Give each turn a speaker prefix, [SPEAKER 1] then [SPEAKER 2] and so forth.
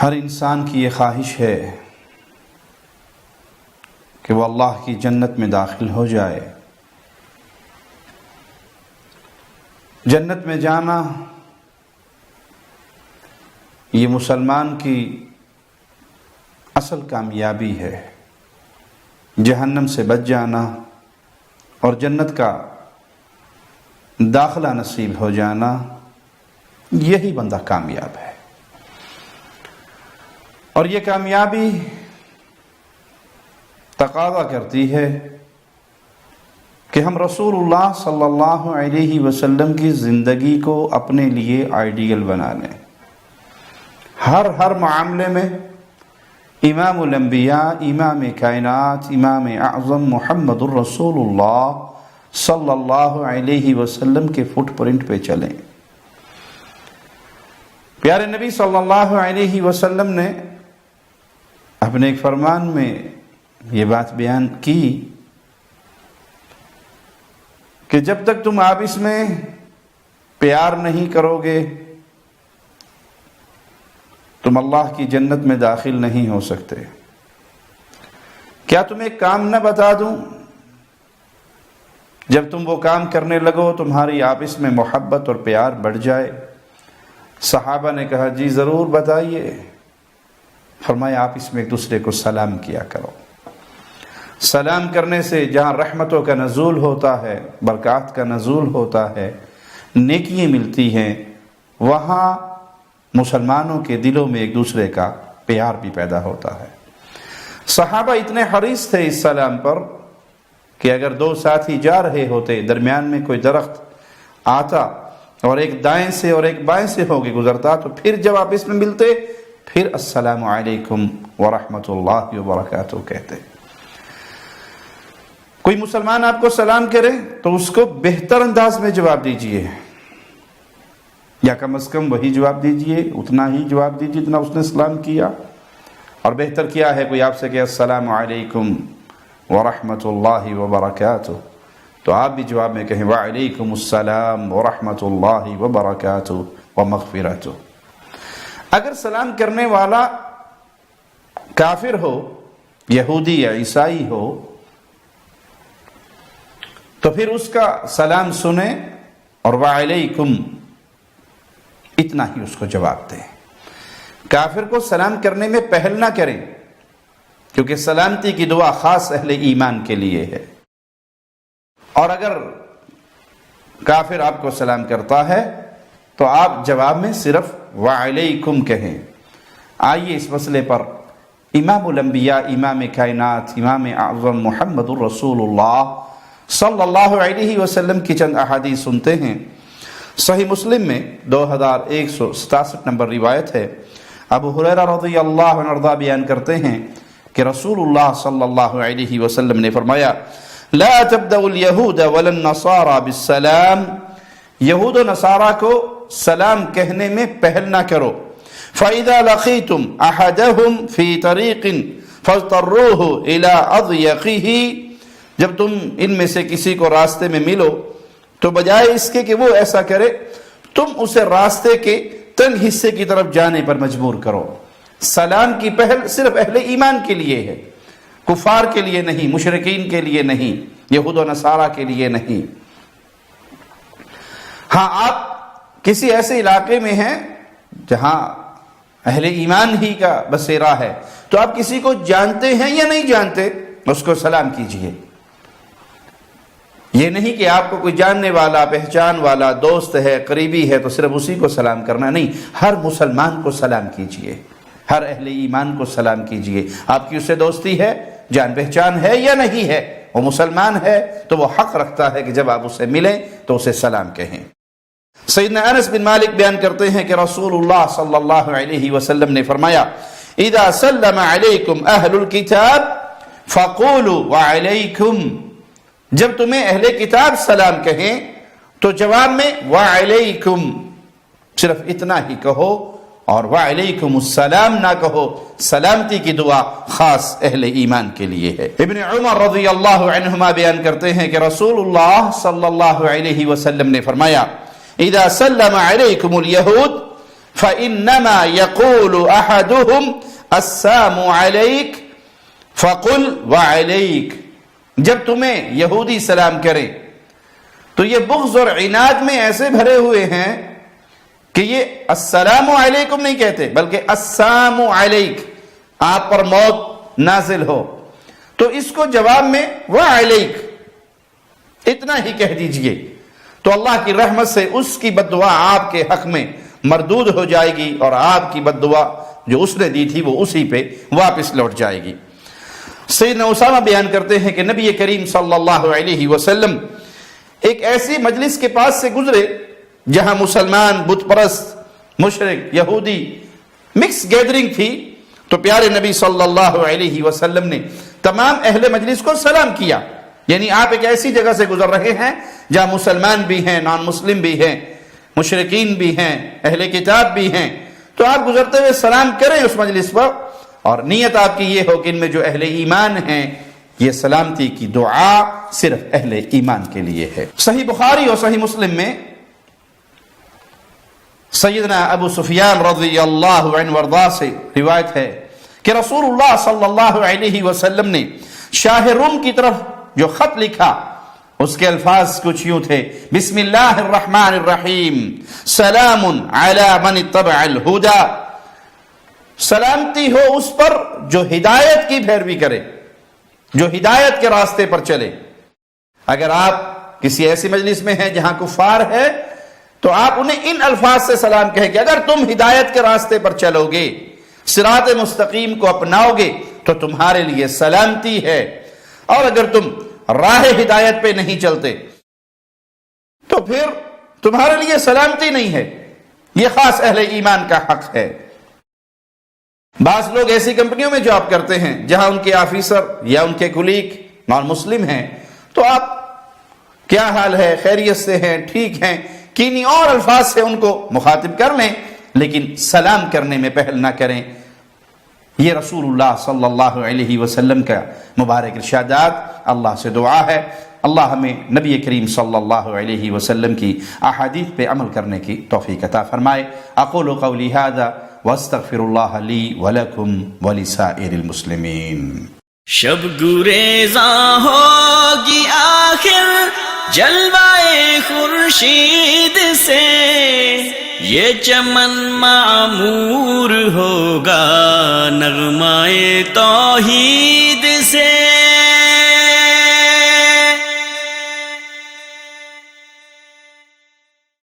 [SPEAKER 1] ہر انسان کی یہ خواہش ہے کہ وہ اللہ کی جنت میں داخل ہو جائے۔ جنت میں جانا یہ مسلمان کی اصل کامیابی ہے۔ جہنم سے بچ جانا اور جنت کا داخلہ نصیب ہو جانا، یہی بندہ کامیاب ہے۔ اور یہ کامیابی تقاضا کرتی ہے کہ ہم رسول اللہ صلی اللہ علیہ وسلم کی زندگی کو اپنے لیے آئیڈیل بنا لیں۔ ہر معاملے میں امام الانبیاء، امام کائنات، امام اعظم محمد الرسول اللہ صلی اللہ علیہ وسلم کے فٹ پرنٹ پہ چلیں۔ پیارے نبی صلی اللہ علیہ وسلم نے اپنے ایک فرمان میں یہ بات بیان کی کہ جب تک تم آپس میں پیار نہیں کرو گے تم اللہ کی جنت میں داخل نہیں ہو سکتے۔ کیا تم ایک کام نہ بتا دوں؟ جب تم وہ کام کرنے لگو تمہاری آپس میں محبت اور پیار بڑھ جائے۔ صحابہ نے کہا جی ضرور بتائیے۔ فرمایا آپ اس میں ایک دوسرے کو سلام کیا کرو۔ سلام کرنے سے جہاں رحمتوں کا نزول ہوتا ہے، برکات کا نزول ہوتا ہے، نیکیاں ملتی ہیں، وہاں مسلمانوں کے دلوں میں ایک دوسرے کا پیار بھی پیدا ہوتا ہے۔ صحابہ اتنے حریص تھے اس سلام پر کہ اگر دو ساتھی جا رہے ہوتے، درمیان میں کوئی درخت آتا اور ایک دائیں سے اور ایک بائیں سے ہو کے گزرتا تو پھر جب آپ اس میں ملتے پھر السلام علیکم ورحمۃ اللہ وبرکاتہ کہتے۔ کوئی مسلمان آپ کو سلام کرے تو اس کو بہتر انداز میں جواب دیجئے، یا کم از کم وہی جواب دیجئے، اتنا ہی جواب دیجئے جتنا اس نے سلام کیا۔ اور بہتر کیا ہے کوئی آپ سے کہ السلام علیکم ورحمۃ اللہ وبرکاتہ تو آپ بھی جواب میں کہیں وعلیکم السلام ورحمۃ اللہ وبرکاتہ ومغفرتہ۔ اگر سلام کرنے والا کافر ہو، یہودی یا عیسائی ہو، تو پھر اس کا سلام سنیں اور وعلیکم اتنا ہی اس کو جواب دیں۔ کافر کو سلام کرنے میں پہل نہ کریں، کیونکہ سلامتی کی دعا خاص اہل ایمان کے لیے ہے۔ اور اگر کافر آپ کو سلام کرتا ہے تو آپ جواب میں صرف وعلیکم کہیں۔ آئیے اس مسئلے پر امام الانبیاء، امام کائنات، امام اعظم محمد الرسول اللہ صلی اللہ علیہ وسلم کی چند احادیث سنتے ہیں۔ صحیح مسلم میں 2167 نمبر روایت ہے۔ ابو ہریرہ رضی اللہ عنہ بیان کرتے ہیں کہ رسول اللہ صلی اللہ علیہ وسلم نے فرمایا لا تبدأ اليہود ولا النصارى بالسلام، یہود و نصارہ کو سلام کہنے میں پہل نہ کرو۔ فَإِذَا لَقِيتُمْ أَحَدَهُمْ فِي طَرِيقٍ فَاضْطَرُّوهُ إِلَىٰ أَضْيَقِهِ، جب تم ان میں سے کسی کو راستے میں ملو تو بجائے اس کے کہ وہ ایسا کرے تم اسے راستے کے تنگ حصے کی طرف جانے پر مجبور کرو۔ سلام کی پہل صرف اہل ایمان کے لیے ہے، کفار کے لیے نہیں، مشرکین کے لیے نہیں، یہود و نصارہ کے لیے نہیں۔ ہاں آپ کسی ایسے علاقے میں ہیں جہاں اہل ایمان ہی کا بسیرا ہے تو آپ کسی کو جانتے ہیں یا نہیں جانتے اس کو سلام کیجئے۔ یہ نہیں کہ آپ کو کوئی جاننے والا، پہچان والا، دوست ہے، قریبی ہے تو صرف اسی کو سلام کرنا، نہیں، ہر مسلمان کو سلام کیجئے، ہر اہل ایمان کو سلام کیجئے۔ آپ کی اس سے دوستی ہے، جان پہچان ہے یا نہیں ہے، وہ مسلمان ہے تو وہ حق رکھتا ہے کہ جب آپ اسے ملیں تو اسے سلام کہیں۔ سیدنا انس بن مالک بیان کرتے ہیں کہ رسول اللہ صلی اللہ علیہ وسلم نے فرمایا اذا سلم علیکم اہل الکتاب فقولوا وعلیکم، جب تمہیں اہل کتاب سلام کہیں تو جواب میں وعلیکم صرف اتنا ہی کہو اور وعلیکم السلام نہ کہو۔ سلامتی کی دعا خاص اہل ایمان کے لیے ہے۔ ابن عمر رضی اللہ عنہما بیان کرتے ہیں کہ رسول اللہ صلی اللہ علیہ وسلم نے فرمایا اذا سلم علیکم الیہود فإنما يقول أحدهم السلام عليك فقل وعليك. جب تمہیں یہودی سلام کرے تو یہ بغض اور عناد میں ایسے بھرے ہوئے ہیں کہ یہ السلام علیکم نہیں کہتے بلکہ السلام علیک، آپ پر موت نازل ہو. تو اس کو جواب میں وعلیک اتنا ہی کہہ دیجئے تو اللہ کی رحمت سے اس کی بد دعا آپ کے حق میں مردود ہو جائے گی اور آپ کی بد دعا جو اس نے دی تھی وہ اسی پہ واپس لوٹ جائے گی. سیدنا اسامہ بیان کرتے ہیں کہ نبی کریم صلی اللہ علیہ وسلم ایک ایسی مجلس کے پاس سے گزرے جہاں مسلمان، بت پرست، مشرک، یہودی مکس گیدرنگ تھی. تو پیارے نبی صلی اللہ علیہ وسلم نے تمام اہل مجلس کو سلام کیا. یعنی آپ ایک ایسی جگہ سے گزر رہے ہیں جہاں مسلمان بھی ہیں، نان مسلم بھی ہیں، مشرکین بھی ہیں، اہل کتاب بھی ہیں. تو آپ گزرتے ہوئے سلام کریں اس مجلس پر، اور نیت آپ کی یہ ہو کہ ان میں جو اہل ایمان ہیں یہ سلامتی کی دعا صرف اہل ایمان کے لیے ہے. صحیح بخاری اور صحیح مسلم میں سیدنا ابو سفیان رضی اللہ عنہ وارضاہ سے روایت ہے کہ رسول اللہ صلی اللہ علیہ وسلم نے شاہ روم کی طرف جو خط لکھا اس کے الفاظ کچھ یوں تھے: بسم اللہ الرحمن الرحیم سلام علی من اتبع الہدی. سلامتی ہو اس پر جو ہدایت کی پیروی کرے، جو ہدایت کے راستے پر چلے. اگر آپ کسی ایسی مجلس میں ہیں جہاں کفار ہے تو آپ انہیں ان الفاظ سے سلام کہیں کہ اگر تم ہدایت کے راستے پر چلو گے، صراط مستقیم کو اپناؤ گے تو تمہارے لیے سلامتی ہے، اور اگر تم راہ ہدایت پہ نہیں چلتے تو پھر تمہارے لیے سلامتی نہیں ہے. یہ خاص اہل ایمان کا حق ہے. بعض لوگ ایسی کمپنیوں میں جاب کرتے ہیں جہاں ان کے آفیسر یا ان کے کولیگ نان مسلم ہیں، تو آپ کیا حال ہے، خیریت سے ہیں، ٹھیک ہیں، کینی اور الفاظ سے ان کو مخاطب کر لیں، لیکن سلام کرنے میں پہل نہ کریں. یہ رسول اللہ صلی اللہ علیہ وسلم کا مبارک ارشادات. اللہ سے دعا ہے اللہ ہمیں نبی کریم صلی اللہ علیہ وسلم کی احادیث پہ عمل کرنے کی توفیق عطا فرمائے. اقول قولی ھذا واستغفر اللہ لی ولکم ولسائر المسلمین.
[SPEAKER 2] شب گریزاں ہوگی آخر جلوائے خورشید سے، یہ چمن معمور ہوگا نغمائے توحید